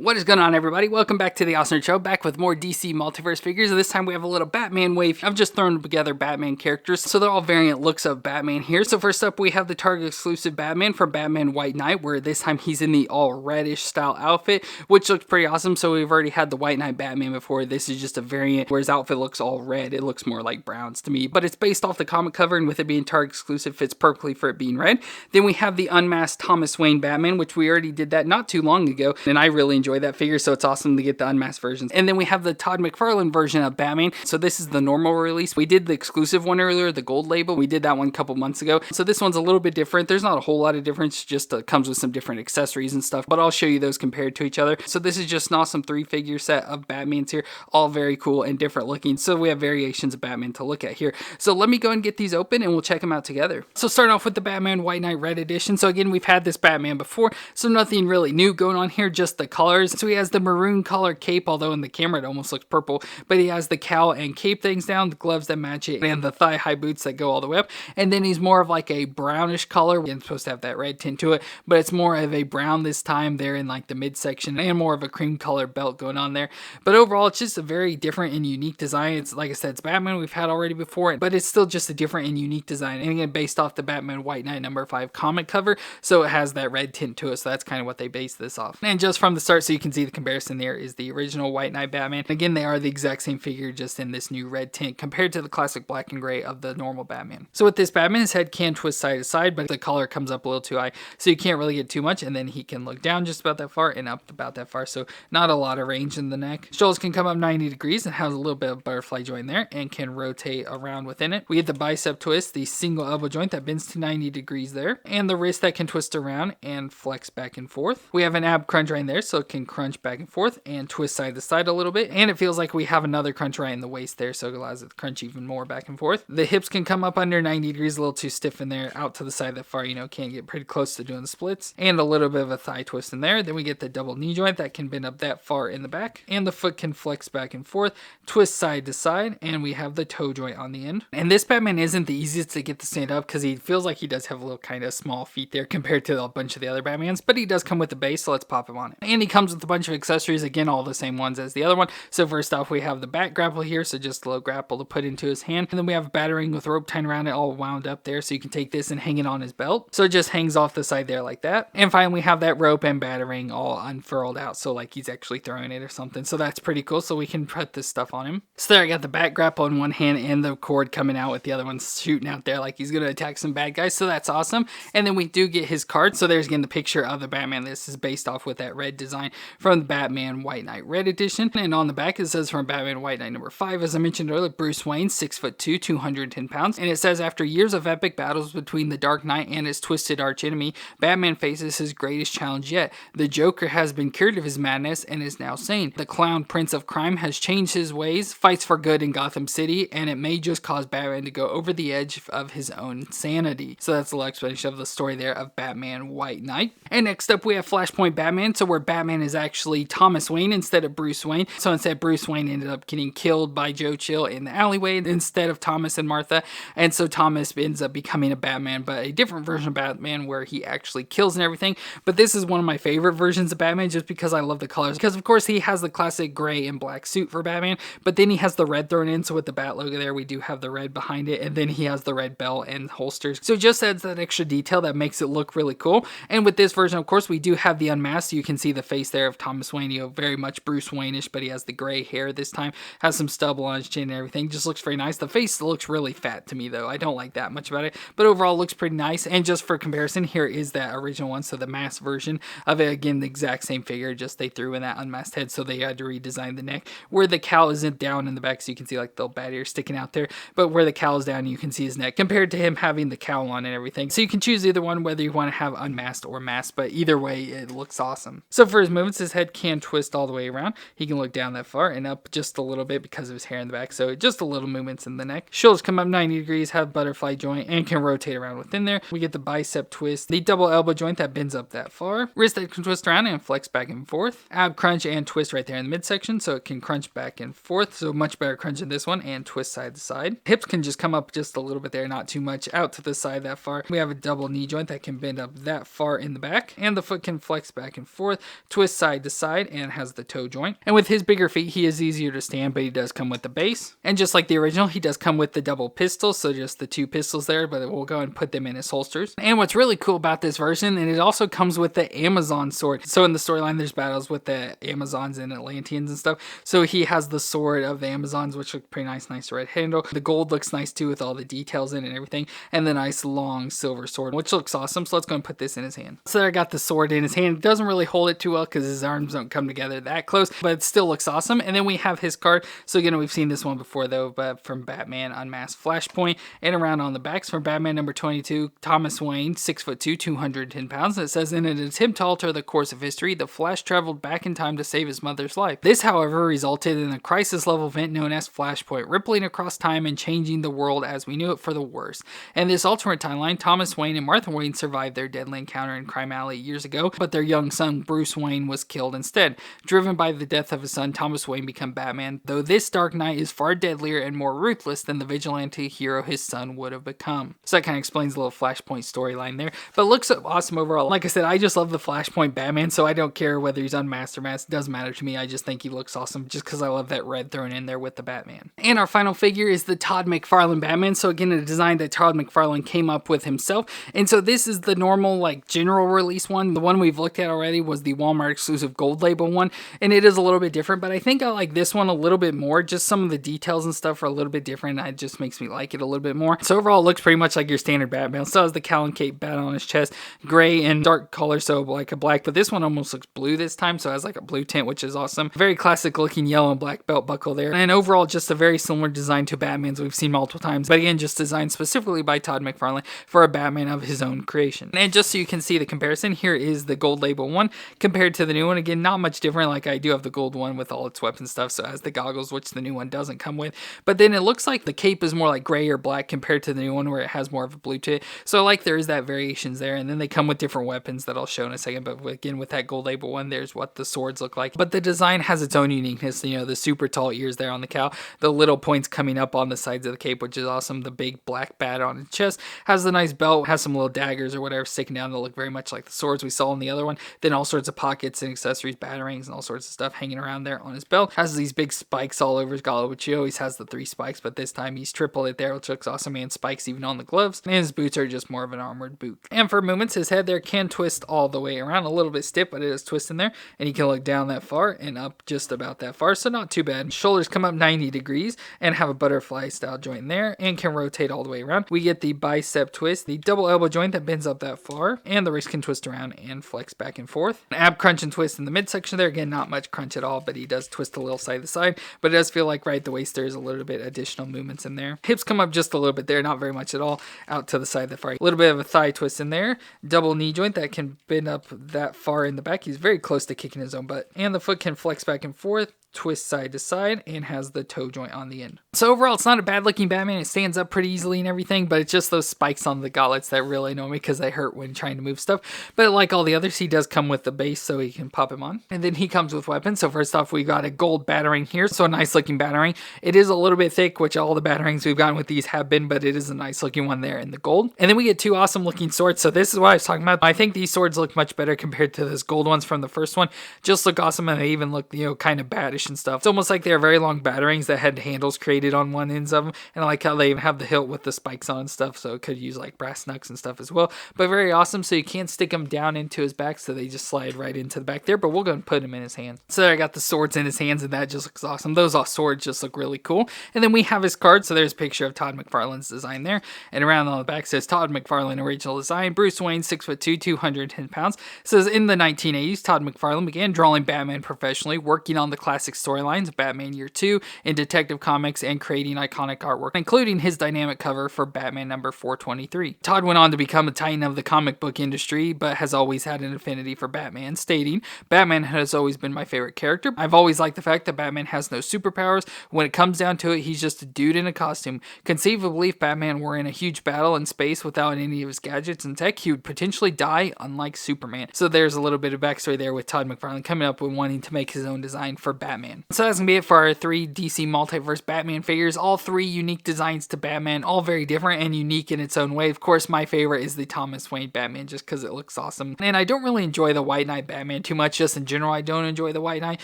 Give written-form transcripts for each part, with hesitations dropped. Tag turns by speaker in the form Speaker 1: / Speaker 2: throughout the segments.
Speaker 1: What is going on, everybody? Welcome back to the Awesome Show, back with more DC Multiverse figures. This time we have a little Batman wave. I've just thrown together Batman characters, so they're all variant looks of Batman here. So first up, we have the Target exclusive Batman from Batman White Knight, where this time he's in the all reddish style outfit, which looks pretty awesome. So we've already had the White Knight Batman before. This is just a variant where his outfit looks all red. It looks more like browns to me, but it's based off the comic cover, and with it being Target exclusive, fits perfectly for it being red. Then we have the Unmasked Thomas Wayne Batman, which we already did that not too long ago, and I really enjoyed that figure, so it's awesome to get the unmasked versions. And then we have the Todd McFarlane version of Batman. So this is the normal release. We did the exclusive one earlier, the gold label. We did that one a couple months ago. So this one's a little bit different. There's not a whole lot of difference, just comes with some different accessories and stuff, but I'll show you those compared to each other. So this is just an awesome 3-figure set of Batmans here, all very cool and different looking. So we have variations of Batman to look at here. So let me go and get these open and we'll check them out together. So starting off with the Batman White Knight Red Edition. So again, we've had this Batman before, so nothing really new going on here, just the colors. So he has the maroon color cape, although in the camera it almost looks purple, but he has the cowl and cape things down, the gloves that match it, and the thigh-high boots that go all the way up. And then he's more of like a brownish color. Again, supposed to have that red tint to it, but it's more of a brown this time there in like the midsection, and more of a cream color belt going on there. But overall, it's just a very different and unique design. It's, like I said, it's Batman we've had already before, but it's still just a different and unique design. And again, based off the Batman White Knight #5 comic cover, so it has that red tint to it, so that's kind of what they based this off. And just from the start, so you can see the comparison there, is the original White Knight Batman. Again, they are the exact same figure, just in this new red tint compared to the classic black and gray of the normal Batman. So with this Batman, his head can twist side to side, but the collar comes up a little too high, so you can't really get too much, and then he can look down just about that far and up about that far, so not a lot of range in the neck. Shoulders can come up 90 degrees and has a little bit of butterfly joint there and can rotate around within it. We get the bicep twist, the single elbow joint that bends to 90 degrees there, and the wrist that can twist around and flex back and forth. We have an ab crunch right there, so it can crunch back and forth and twist side to side a little bit, and it feels like we have another crunch right in the waist there, so it allows it to crunch even more back and forth. The hips can come up under 90 degrees, a little too stiff in there, out to the side that far, can't get pretty close to doing the splits, and a little bit of a thigh twist in there. Then we get the double knee joint that can bend up that far in the back, and the foot can flex back and forth, twist side to side, and we have the toe joint on the end. And this Batman isn't the easiest to get to stand up, because he feels like he does have a little kind of small feet there compared to a bunch of the other Batmans, but he does come with the base, so let's pop him on it. And he comes with a bunch of accessories, again, all the same ones as the other one. So first off, we have the bat grapple here, so just a little grapple to put into his hand, and then we have a battering with rope tying around it, all wound up there, so you can take this and hang it on his belt, so it just hangs off the side there like that. And finally, we have that rope and battering all unfurled out, so like he's actually throwing it or something, so that's pretty cool. So we can put this stuff on him. So there, I got the bat grapple in one hand and the cord coming out with the other one shooting out there like he's gonna attack some bad guys, so that's awesome. And then we do get his card, so there's again the picture of the Batman. This is based off with that red design from the Batman White Knight Red Edition, and on the back it says from Batman White Knight #5, as I mentioned earlier, Bruce Wayne, 6'2", 210 pounds, and it says, after years of epic battles between the Dark Knight and his twisted archenemy, Batman faces his greatest challenge yet. The Joker has been cured of his madness and is now sane. The clown prince of crime has changed his ways, fights for good in Gotham City, and it may just cause Batman to go over the edge of his own sanity. So that's a little explanation of the story there of Batman White Knight. And next up we have Flashpoint Batman, so where Batman is actually Thomas Wayne instead of Bruce Wayne. So instead, Bruce Wayne ended up getting killed by Joe Chill in the alleyway instead of Thomas and Martha, and so Thomas ends up becoming a Batman, but a different version of Batman where he actually kills and everything. But this is one of my favorite versions of Batman, just because I love the colors, because of course he has the classic gray and black suit for Batman, but then he has the red thrown in, so with the bat logo there we do have the red behind it, and then he has the red belt and holsters, so it just adds that extra detail that makes it look really cool. And with this version, of course, we do have the unmasked, so you can see the face there of Thomas Wayne, very much Bruce Wayne-ish, but he has the gray hair this time, has some stubble on his chin and everything, just looks very nice. The face looks really fat to me though, I don't like that much about it, but overall looks pretty nice. And just for comparison, here is that original one, so the masked version of it, again the exact same figure, just they threw in that unmasked head, so they had to redesign the neck, where the cowl isn't down in the back, so you can see like the little bat ear sticking out there, but where the cowl is down you can see his neck, compared to him having the cowl on and everything. So you can choose either one, whether you want to have unmasked or masked, but either way it looks awesome. So for his movements, his head can twist all the way around, he can look down that far and up just a little bit because of his hair in the back, so just a little movements in the neck. Shoulders come up 90 degrees, have butterfly joint, and can rotate around within there. We get the bicep twist, the double elbow joint that bends up that far, wrist that can twist around and flex back and forth, ab crunch and twist right there in the midsection, so it can crunch back and forth, so much better crunch in this one, and twist side to side. Hips can just come up just a little bit there, not too much, out to the side that far. We have a double knee joint that can bend up that far in the back, and the foot can flex back and forth, twist twists side to side, and has the toe joint. And with his bigger feet, he is easier to stand, but he does come with the base. And just like the original, he does come with the double pistol, so just the 2 pistols there, but we'll go and put them in his holsters. And what's really cool about this version, and it also comes with the Amazon sword. So in the storyline, there's battles with the Amazons and Atlanteans and stuff. So he has the sword of the Amazons, which looks pretty nice red handle. The gold looks nice too with all the details in it and everything. And the nice long silver sword, which looks awesome. So let's go and put this in his hand. So there I got the sword in his hand. It doesn't really hold it too well because his arms don't come together that close, but it still looks awesome. And then we have his card. So again, we've seen this one before though, but from Batman Unmasked Flashpoint, and around on the backs from Batman number 22, Thomas Wayne, 6'2", 210 pounds. And it says, in an attempt to alter the course of history, the Flash traveled back in time to save his mother's life. This, however, resulted in a crisis level event known as Flashpoint, rippling across time and changing the world as we knew it for the worse. In this alternate timeline, Thomas Wayne and Martha Wayne survived their deadly encounter in Crime Alley years ago, but their young son Bruce Wayne was killed instead. Driven by the death of his son, Thomas Wayne became Batman, though this Dark Knight is far deadlier and more ruthless than the vigilante hero his son would have become. So that kind of explains the little Flashpoint storyline there, but it looks awesome overall. Like I said, I just love the Flashpoint Batman, so I don't care whether he's unmasked or masked. It doesn't matter to me. I just think he looks awesome just because I love that red thrown in there with the Batman. And our final figure is the Todd McFarlane Batman. So again, a design that Todd McFarlane came up with himself. And so this is the normal like general release one. The one we've looked at already was the Walmart exclusive gold label one, and it is a little bit different, but I think I like this one a little bit more. Just some of the details and stuff are a little bit different. It just makes me like it a little bit more. So overall, it looks pretty much like your standard Batman. Still has the cowl and cape bat on his chest, gray and dark color, so like a black, but this one almost looks blue this time, so it has like a blue tint, which is awesome. Very classic looking yellow and black belt buckle there. And overall, just a very similar design to Batman's we've seen multiple times, but again, just designed specifically by Todd McFarlane for a Batman of his own creation. And just so you can see the comparison, here is the gold label one compared to the new one. Again, not much different. Like I do have the gold one with all its weapon stuff, so it has the goggles, which the new one doesn't come with. But then it looks like the cape is more like gray or black compared to the new one where it has more of a blue tint. So like there is that variations there, and then they come with different weapons that I'll show in a second. But again, with that gold label one, there's what the swords look like. But the design has its own uniqueness. You know, the super tall ears there on the cowl, the little points coming up on the sides of the cape, which is awesome. The big black bat on his chest, has the nice belt, has some little daggers or whatever sticking down that look very much like the swords we saw in the other one. Then all sorts of pockets and accessories, batarangs and all sorts of stuff hanging around there on his belt. Has these big spikes all over his gauntlet, which he always has the 3 spikes, but this time he's tripled it there, which looks awesome, and spikes even on the gloves. And his boots are just more of an armored boot. And for movements, his head there can twist all the way around, a little bit stiff, but it is twisting there, and he can look down that far and up just about that far, so not too bad. Shoulders come up 90 degrees and have a butterfly style joint there, and can rotate all the way around. We get the bicep twist, the double elbow joint that bends up that far, and the wrist can twist around and flex back and forth. An ab crunch and twist in the midsection there. Again, not much crunch at all, but he does twist a little side to side, but it does feel like right the waist there is a little bit additional movements in there. Hips come up just a little bit there, not very much at all, out to the side that far. A little bit of a thigh twist in there. Double knee joint that can bend up that far in the back. He's very close to kicking his own butt. And the foot can flex back and forth, twist side to side, and has the toe joint on the end. So overall, it's not a bad looking Batman. It stands up pretty easily and everything, but it's just those spikes on the gauntlets that really annoy me because they hurt when trying to move stuff. But like all the others, he does come with the base so he can pop him on. And then he comes with weapons. So first off, we got a gold batarang here. So a nice looking batarang. It is a little bit thick, which all the batarangs we've gotten with these have been, but it is a nice looking one there in the gold. And then we get 2 awesome looking swords. So this is what I was talking about. I think these swords look much better compared to those gold ones from the first one. Just look awesome, and they even look, you know, kind of baddish and stuff. It's almost like they're very long batarangs that had handles created on one ends of them, and I like how they even have the hilt with the spikes on and stuff, so it could use like brass knucks and stuff as well. But very awesome. So you can't stick them down into his back, so they just slide right into the back there, but we'll go and put him in his hand. So there I got the swords in his hands, and that just looks awesome. Those all swords just look really cool. And then we have his card. So there's a picture of Todd McFarlane's design there, and around on the back says Todd McFarlane original design, Bruce Wayne, 6'2", 210 pounds. It says in the 1980s, Todd McFarlane began drawing Batman professionally, working on the classic storylines of Batman Year 2 in Detective Comics and creating iconic artwork, including his dynamic cover for Batman number 423. Todd went on to become a titan of the comic book industry, but has always had an affinity for Batman, stating, "Batman has always been my favorite character. I've always liked the fact that Batman has no superpowers. When it comes down to it, he's just a dude in a costume. Conceivably, if Batman were in a huge battle in space without any of his gadgets and tech, he would potentially die, unlike Superman." So there's a little bit of backstory there with Todd McFarlane coming up with wanting to make his own design for Batman. So that's going to be it for our 3 DC Multiverse Batman figures. All 3 unique designs to Batman, all very different and unique in its own way. Of course, my favorite is the Thomas Wayne Batman just because it looks awesome. And I don't really enjoy the White Knight Batman Batman too much. Just in general, I don't enjoy the White Knight,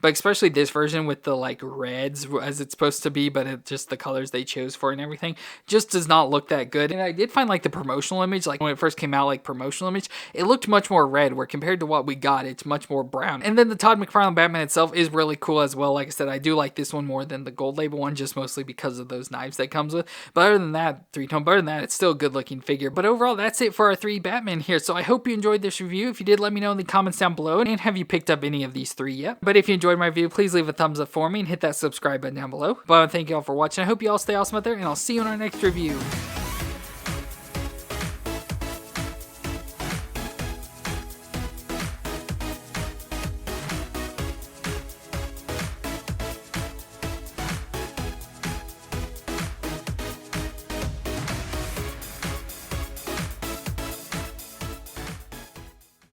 Speaker 1: but especially this version with the like reds as it's supposed to be, but it just the colors they chose for and everything just does not look that good. And I did find like the promotional image, like when it first came out, like promotional image, it looked much more red, where compared to what we got, it's much more brown. And then the Todd McFarlane Batman itself is really cool as well. Like I said, I do like this one more than the gold label one, just mostly because of those knives that comes with. But other than that, three-tone, better than that, it's still a good looking figure. But overall, that's it for our 3 Batman here. So I hope you enjoyed this review. If you did, let me know in the comments down below. And have you picked up any of these 3 yet? But if you enjoyed my review, please leave a thumbs up for me and hit that subscribe button down below. But I want to thank you all for watching. I hope you all stay awesome out there, and I'll see you in our next review.